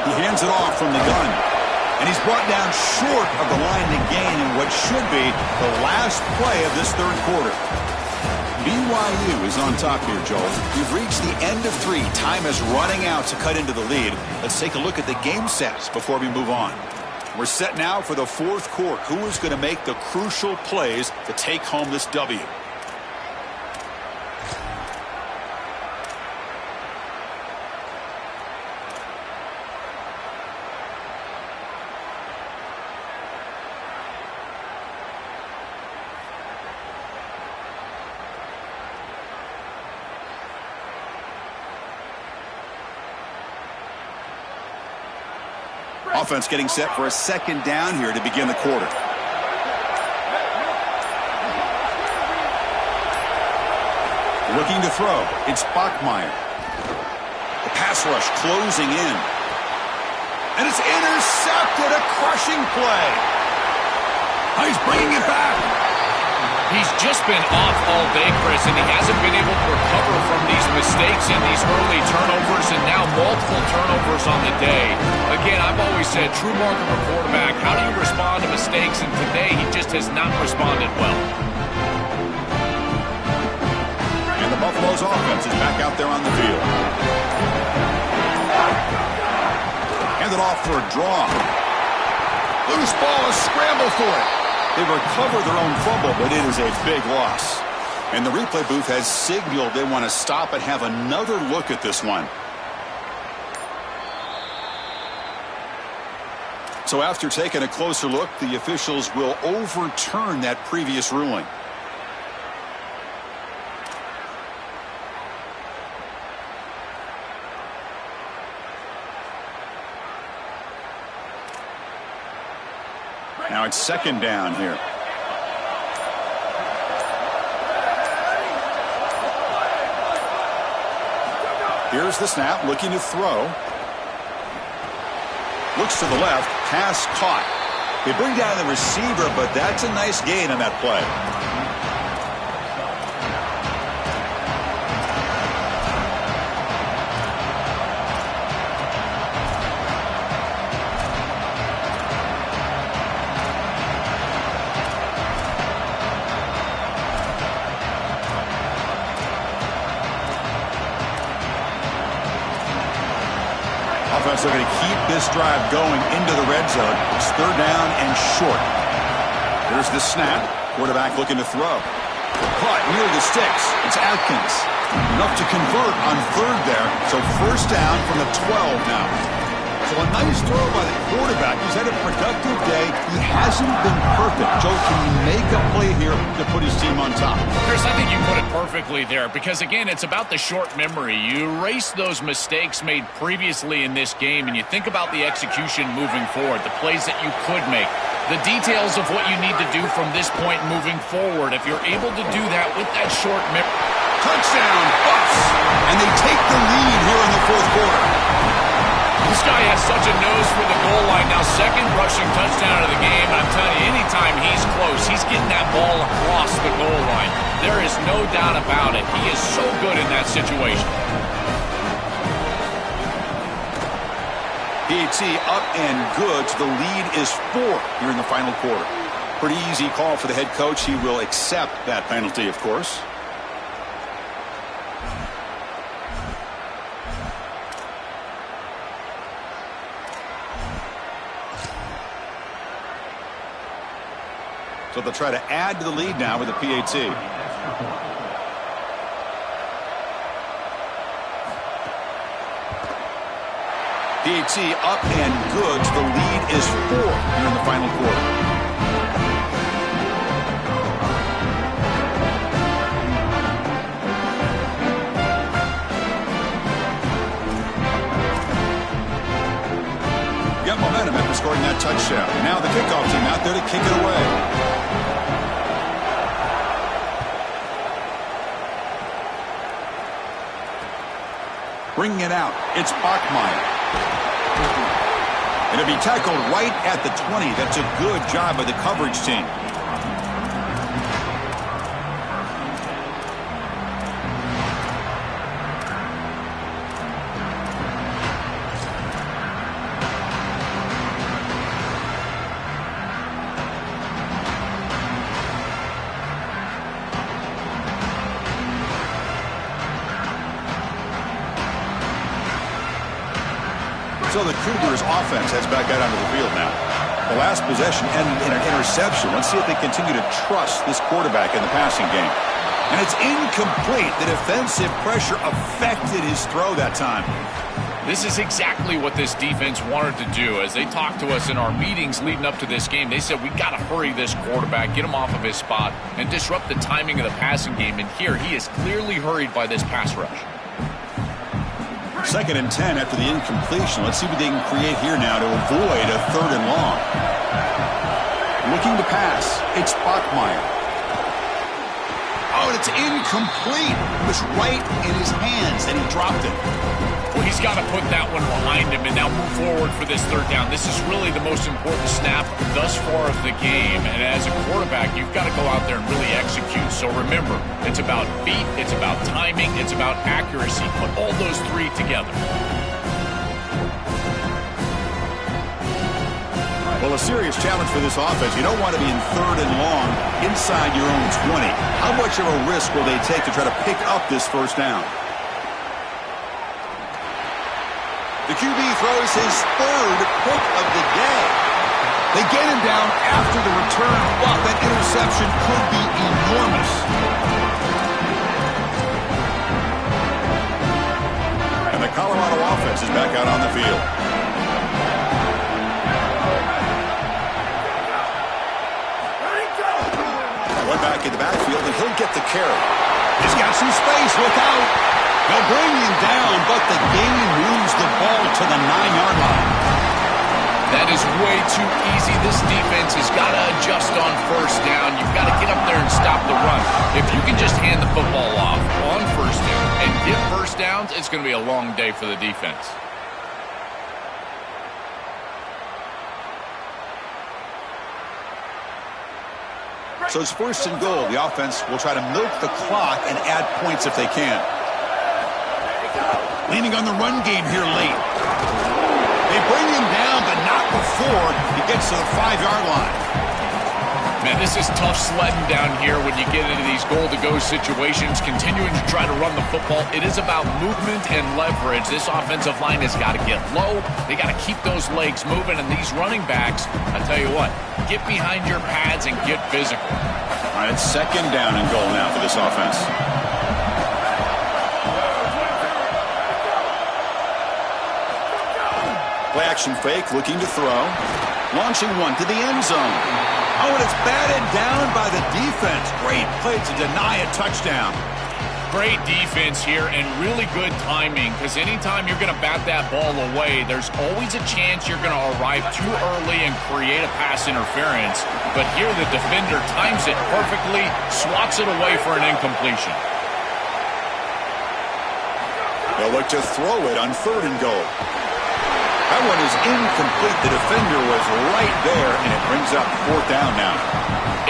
He hands it off from the gun. And he's brought down short of the line to gain in what should be the last play of this third quarter. BYU is on top here, Joel. We've reached the end of 3. Time is running out to cut into the lead. Let's take a look at the game stats before we move on. We're set now for the fourth quarter. Who is going to make the crucial plays to take home this W? Offense getting set for a second down here to begin the quarter. Looking to throw. It's Bachmeier. The pass rush closing in. And it's intercepted. A crushing play. He's bringing it back. He's just been off all day, Chris, and he hasn't been able to recover from these mistakes and these early turnovers and now multiple turnovers on the day. Again, I've always said, true mark of a quarterback, how do you respond to mistakes? And today, he just has not responded well. And the Buffalo's offense is back out there on the field. Hand it off for a draw. Loose ball, a scramble for it. They recover their own fumble, but it is a big loss. And the replay booth has signaled they want to stop and have another look at this one. So after taking a closer look, the officials will overturn that previous ruling. Now it's second down here. Here's the snap, looking to throw. Looks to the left, pass caught. They bring down the receiver, but that's a nice gain on that play. Offense looking to keep this drive going into the red zone. It's third down and short. Here's the snap. Quarterback looking to throw. Caught near the sticks. It's Atkins. Enough to convert on third there. So first down from the 12 now. So a nice throw by the quarterback. He's had a productive day. He hasn't been perfect. Joe, can he make a play here to put his team on top? Chris, I think you put it perfectly there because, again, it's about the short memory. You erase those mistakes made previously in this game, and you think about the execution moving forward, the plays that you could make, the details of what you need to do from this point moving forward. If you're able to do that with that short memory. Touchdown, Bucks! And they take the lead here in the fourth quarter. This guy has such a nose for the goal line. Now, second rushing touchdown of the game. I'm telling you, anytime he's close, he's getting that ball across the goal line. There is no doubt about it. He is so good in that situation. PAT up and good. The lead is 4 here in the final quarter. Pretty easy call for the head coach. He will accept that penalty, of course. So they'll try to add to the lead now with a PAT. PAT up and good. The lead is 4 here in the final quarter. Got momentum after scoring that touchdown. Now the kickoff team out there to kick it away. Bringing it out, it's Bachmeier. It'll be tackled right at the 20. That's a good job by the coverage team. So the Cougars offense heads back out onto the field now. The last possession ended in an interception. Let's see if they continue to trust this quarterback in the passing game. And it's incomplete. The defensive pressure affected his throw that time. This is exactly what this defense wanted to do. As they talked to us in our meetings leading up to this game, they said, we got to hurry this quarterback, get him off of his spot, and disrupt the timing of the passing game. And here, he is clearly hurried by this pass rush. 2nd and 10 after the incompletion. Let's see what they can create here now to avoid a 3rd and long. Looking to pass. It's Bachmeier. Oh, and it's incomplete. It was right in his hands, and he dropped it. Well, he's got to put that one behind him and now move forward for this 3rd down. This is really the most important snap thus far of the game. And as a quarterback, you've got to go out there and really execute. So remember, it's about feet, it's about timing, it's about accuracy. Put all those 3 together. Well, a serious challenge for this offense. You don't want to be in 3rd and long inside your own 20. How much of a risk will they take to try to pick up this 1st down? The QB throws his 3rd pick of the day. They get him down after the return, but that interception could be enormous. And the Colorado offense is back out on the field. One back in the backfield, and he'll get the carry. He's got some space. Look out. They'll bring him down, but the game moves the ball to the 9-yard line. That is way too easy. This defense has got to adjust on 1st down. You've got to get up there and stop the run. If you can just hand the football off on 1st down and get 1st downs, it's going to be a long day for the defense. So it's 1st and goal. The offense will try to milk the clock and add points if they can. Leaning on the run game here late. They bring him down, but not before he gets to the 5-yard line. Man, this is tough sledding down here when you get into these goal-to-go situations, continuing to try to run the football. It is about movement and leverage. This offensive line has got to get low. They got to keep those legs moving, and these running backs, I tell you what, get behind your pads and get physical. All right, it's second down and goal now for this offense. Play action fake, looking to throw. Launching one to the end zone. Oh, and it's batted down by the defense. Great play to deny a touchdown. Great defense here and really good timing, because anytime you're going to bat that ball away, there's always a chance you're going to arrive too early and create a pass interference. But here the defender times it perfectly, swats it away for an incompletion. They'll look to throw it on third and goal. That one is incomplete. The defender was right there, and it brings up fourth down now.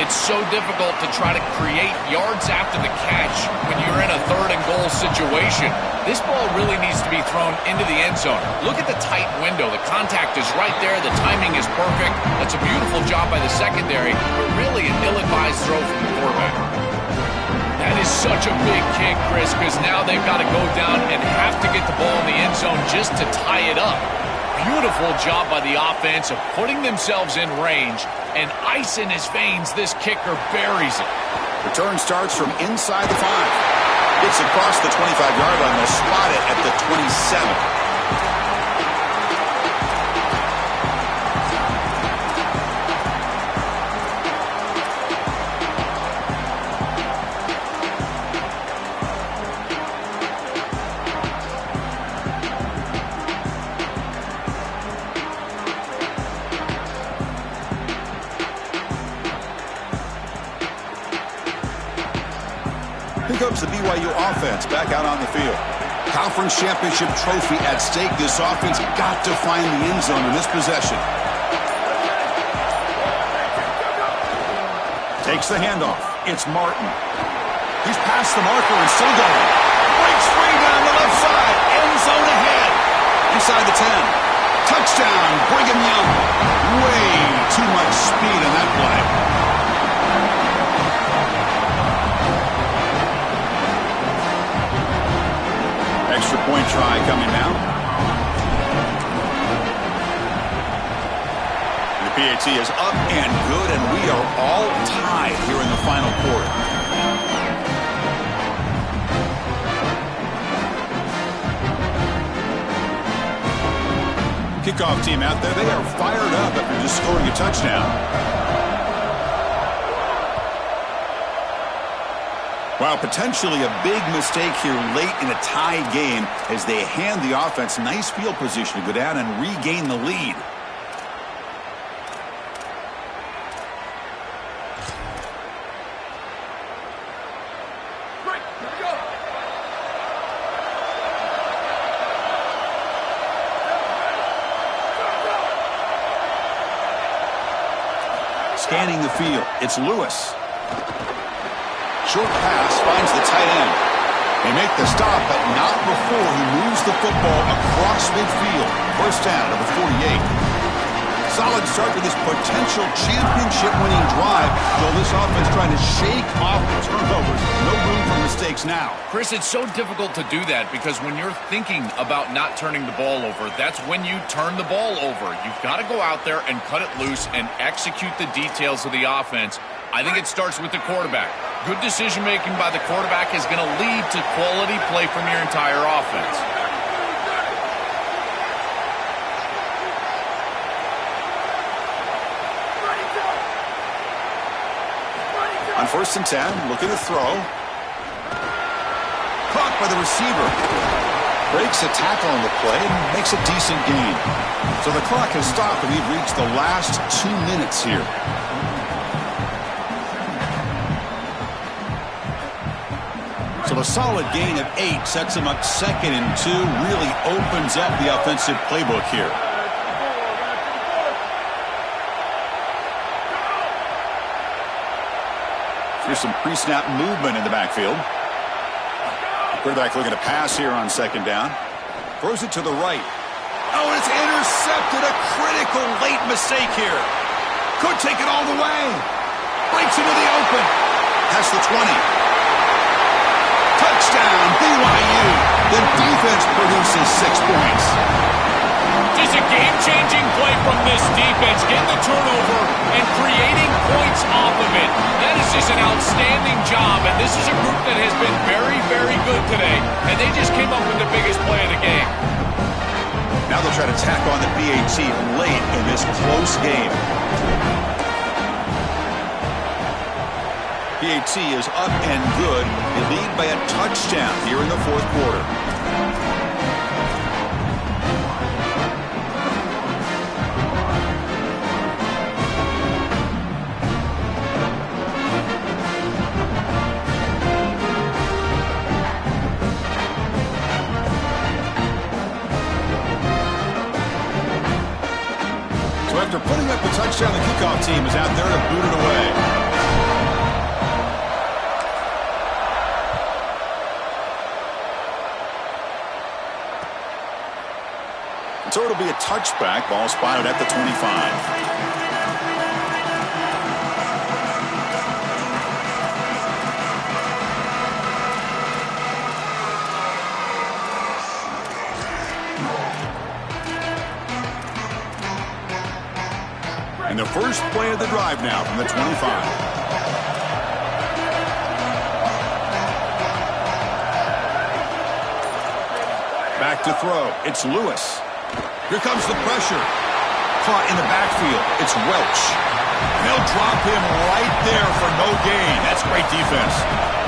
It's so difficult to try to create yards after the catch when you're in a third and goal situation. This ball really needs to be thrown into the end zone. Look at the tight window. The contact is right there. The timing is perfect. That's a beautiful job by the secondary, but really an ill-advised throw from the quarterback. That is such a big kick, Chris, because now they've got to go down and have to get the ball in the end zone just to tie it up. Beautiful job by the offense of putting themselves in range, and ice in his veins, this kicker buries it. Return starts from inside the 5. Gets across the 25-yard line. They'll spot it at the 27. Here comes the BYU offense back out on the field. Conference championship trophy at stake. This offense got to find the end zone in this possession. Takes the handoff. It's Martin. He's past the marker and still going. Breaks free down the left side. End zone ahead. Inside the 10. Touchdown, Brigham Young. Way too much speed in that play. Extra point try coming now. The PAT is up and good, and we are all tied here in the final quarter. Kickoff team out there, they are fired up after just scoring a touchdown. Wow, potentially a big mistake here late in a tie game as they hand the offense nice field position to go down and regain the lead. Scanning the field, it's Lewis. Short pass finds the tight end. They make the stop, but not before he moves the football across midfield. First down to the 48. Solid start to this potential championship-winning drive. So this offense trying to shake off the turnovers. No room for mistakes now. Chris, it's so difficult to do that because when you're thinking about not turning the ball over, that's when you turn the ball over. You've got to go out there and cut it loose and execute the details of the offense. I think it starts with the quarterback. Good decision-making by the quarterback is going to lead to quality play from your entire offense. On 1st and 10, looking to throw. Caught by the receiver. Breaks a tackle on the play and makes a decent gain. So the clock has stopped and we've reached the last 2 minutes here. So a solid gain of 8 sets him up 2nd and 2. Really opens up the offensive playbook here. Here's some pre-snap movement in the backfield. Quarterback looking to pass here on 2nd down. Throws it to the right. Oh, and it's intercepted. A critical late mistake here. Could take it all the way. breaks into the open. That's the 20. Touchdown, BYU. The defense produces 6 points. Just a game-changing play from this defense, getting the turnover and creating points off of it. That is just an outstanding job, and this is a group that has been very, very good today, and they just came up with the biggest play of the game. Now they'll try to tack on the BAT late in this close game. BAT is up and good. They lead by a touchdown here in the fourth quarter. So after putting up the touchdown, the kickoff team is out there to boot it away. So it'll be a touchback. Ball spotted at the 25. And the first play of the drive now from the 25. Back to throw. It's Lewis. Here comes the pressure. Caught in the backfield. It's Welch. And they'll drop him right there for no gain. That's great defense.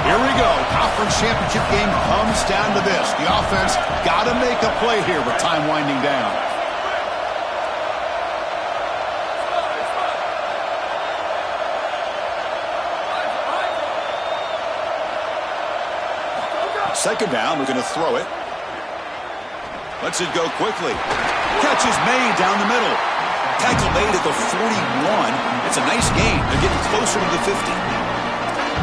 Here we go. Conference championship game comes down to this. The offense got to make a play here with time winding down. Second down, we're going to throw it. Lets it go quickly. Catch is made down the middle. Tackle made at the 41. It's a nice gain. They're getting closer to the 50.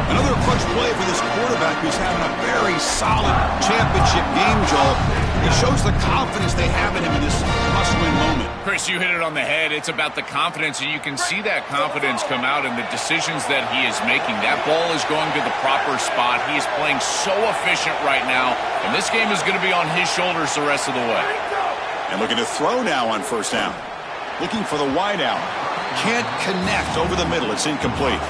Another clutch play for this quarterback who's having a very solid championship game, Joel. It shows the confidence they have in him in this must-win moment. Chris, you hit it on the head. It's about the confidence, and you can see that confidence come out in the decisions that he is making. That ball is going to the proper spot. He is playing so efficient right now, and this game is going to be on his shoulders the rest of the way. And looking to throw now on first down. Looking for the wide out. Can't connect over the middle. It's incomplete.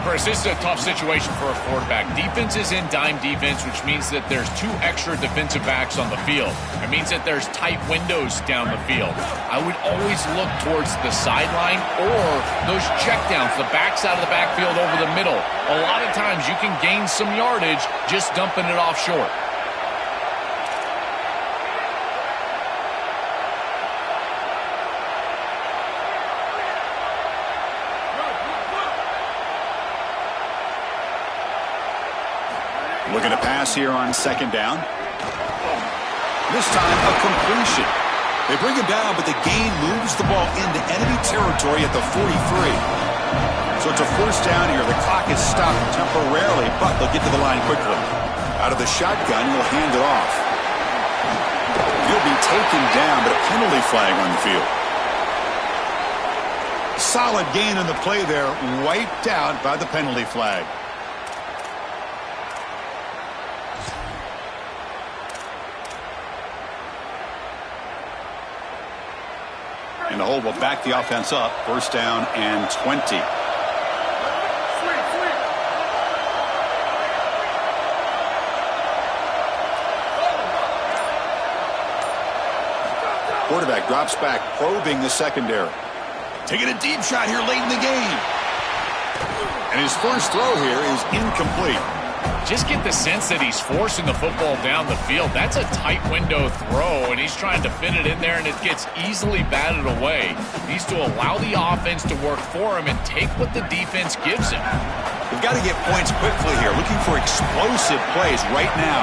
Chris, this is a tough situation for a quarterback. Defense is in dime defense, which means that there's 2 extra defensive backs on the field. It means that there's tight windows down the field. I would always look towards the sideline or those checkdowns, the backs out of the backfield over the middle. A lot of times you can gain some yardage just dumping it off short. Looking to pass here on second down. This time a completion. They bring him down, but the gain moves the ball into enemy territory at the 43. So it's a first down here. The clock is stopped temporarily, but they'll get to the line quickly. Out of the shotgun, he'll hand it off. He'll be taken down, but a penalty flag on the field. Solid gain on the play there, wiped out by the penalty flag. And the hold will back the offense up. First down and 20. Quarterback drops back, probing the secondary. Taking a deep shot here late in the game. And his first throw here is incomplete. Just get the sense that he's forcing the football down the field. That's a tight window throw, and he's trying to fit it in there, and it gets easily batted away. He needs to allow the offense to work for him and take what the defense gives him. We've got to get points quickly here, looking for explosive plays right now.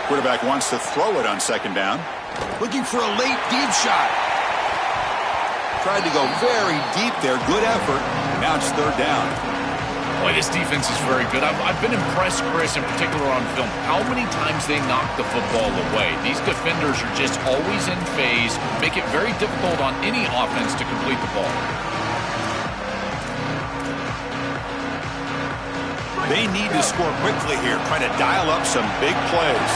Quarterback wants to throw it on second down. Looking for a late deep shot. Tried to go very deep there. Good effort. Now it's third down. Boy, this defense is very good. I've been impressed, Chris, in particular on film, how many times they knock the football away. These defenders are just always in phase, make it very difficult on any offense to complete the ball. They need to score quickly here, trying to dial up some big plays.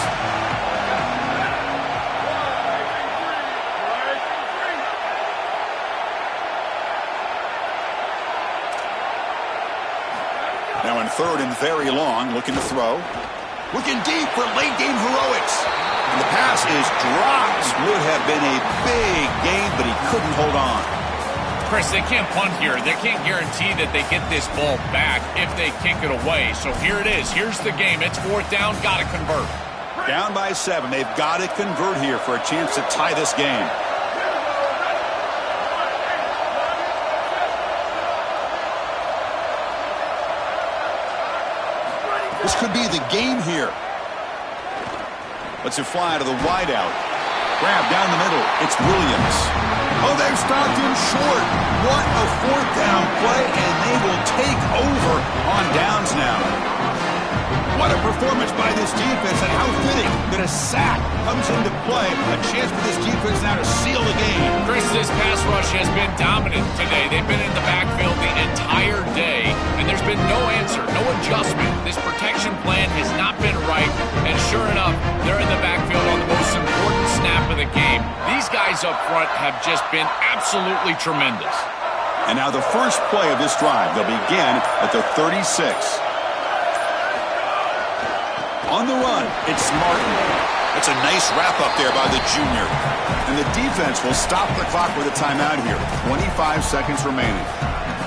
Now in third and very long, looking to throw. Looking deep for late game heroics. And the pass is dropped. Would have been a big gain, but he couldn't hold on. Chris, they can't punt here. They can't guarantee that they get this ball back if they kick it away. So here it is. Here's the game. It's fourth down. Got to convert. Down by 7. They've got to convert here for a chance to tie this game. This could be the game here. Lets it fly to the wideout. Grab down the middle. It's Williams. Oh, they've stopped him short. What a fourth down play, and they will take over on downs now. What a performance by this defense, and how fitting that a sack comes into play. A chance for this defense now to seal the game. Chris, this pass rush has been dominant today. They've been in the backfield the entire day, and there's been no answer, no adjustment. This protection plan has not been right, and sure enough, they're in the backfield on the most important snap of the game. These guys up front have just been absolutely tremendous. And now the first play of this drive, they'll begin at the 36. On the run, it's Martin. That's a nice wrap up there by the junior. And the defense will stop the clock with a timeout here. 25 seconds remaining.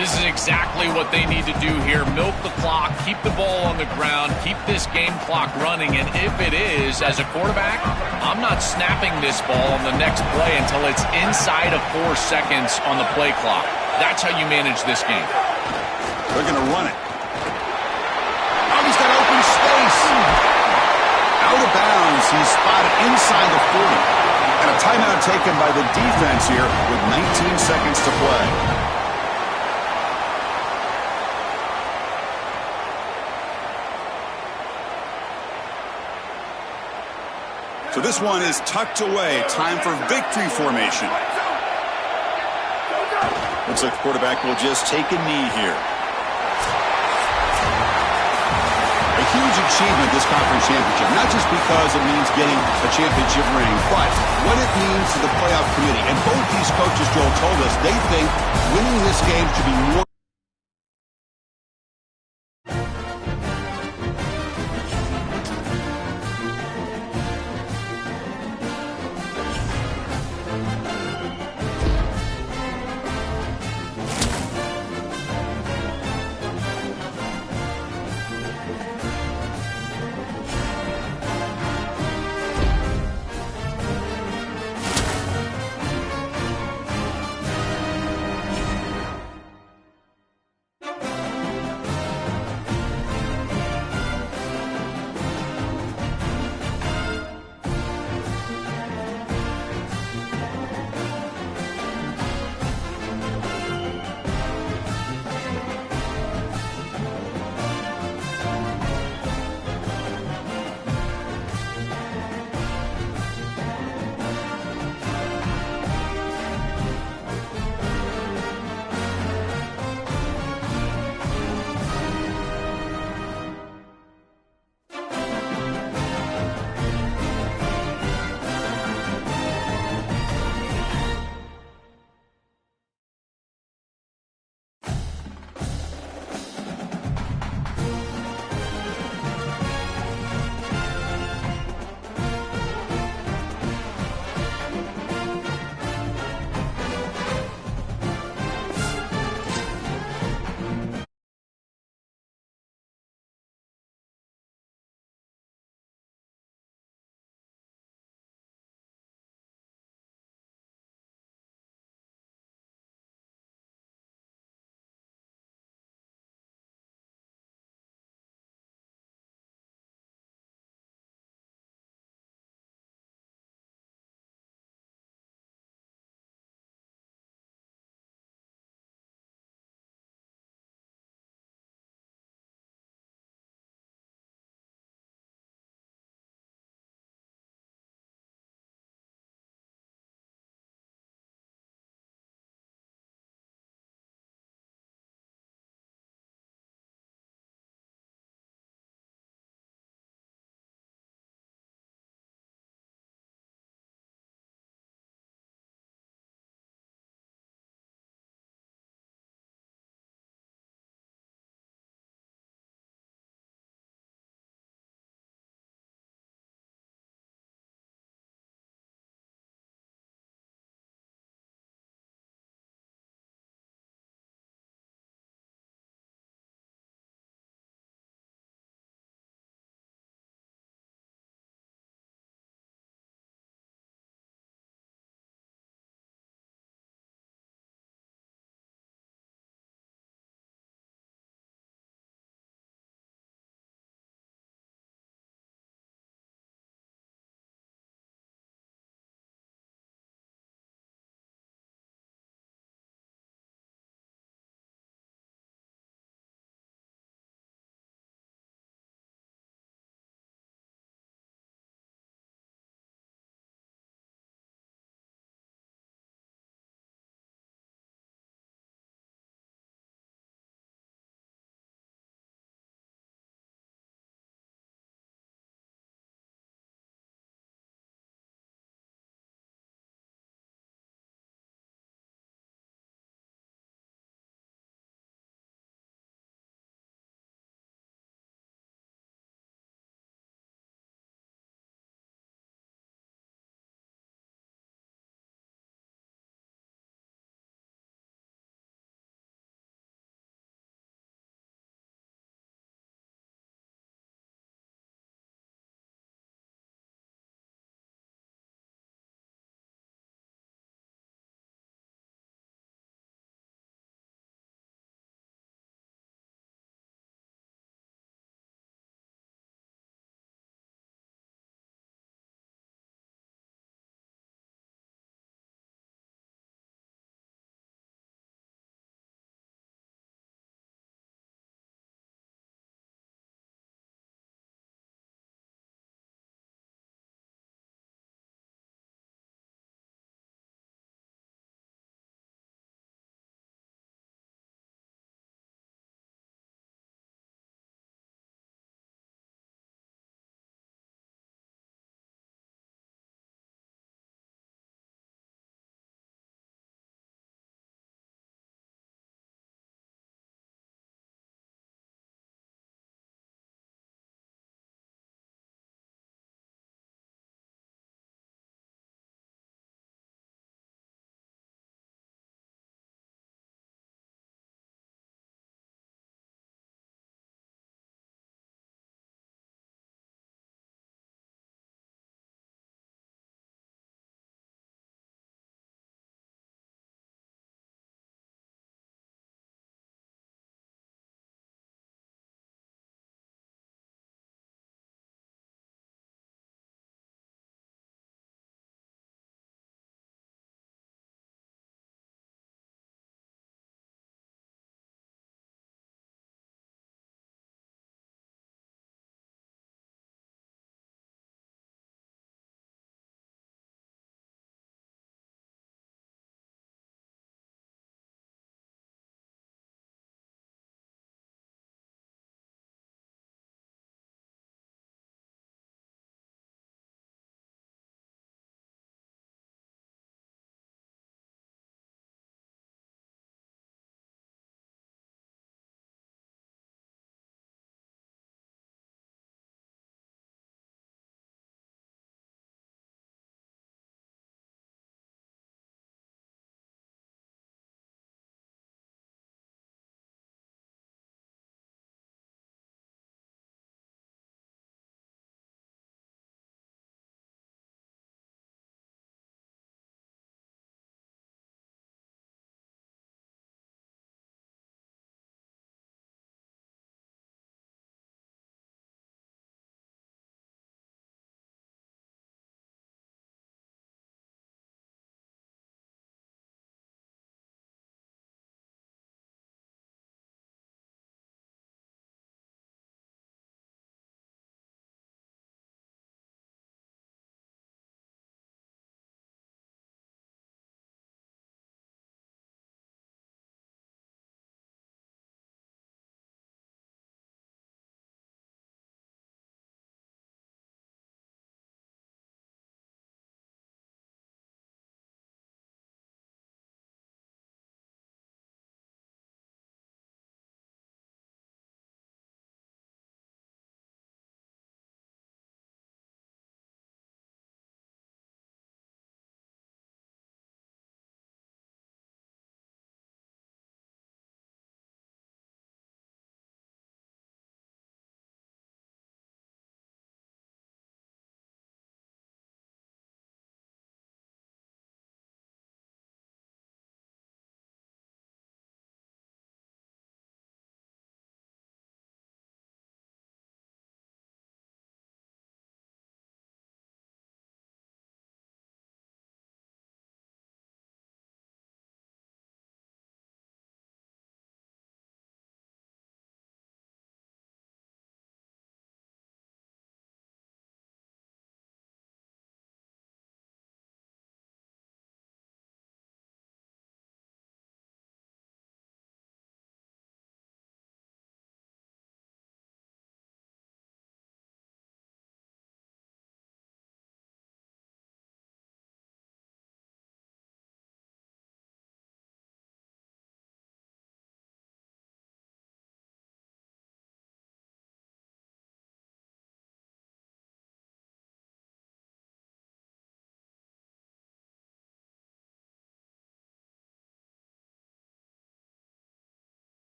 This is exactly what they need to do here. Milk the clock, keep the ball on the ground, keep this game clock running. And if it is, as a quarterback, I'm not snapping this ball on the next play until it's inside of 4 seconds on the play clock. That's how you manage this game. They're going to run it. Oh, he's got open space. Out of bounds. He's spotted inside the 40. And a timeout taken by the defense here with 19 seconds to play. So this one is tucked away. Time for victory formation. Looks like the quarterback will just take a knee here. A huge achievement, this conference championship. Not just because it means getting a championship ring, but what it means to the playoff committee. And both these coaches, Joel, told us they think winning this game should be more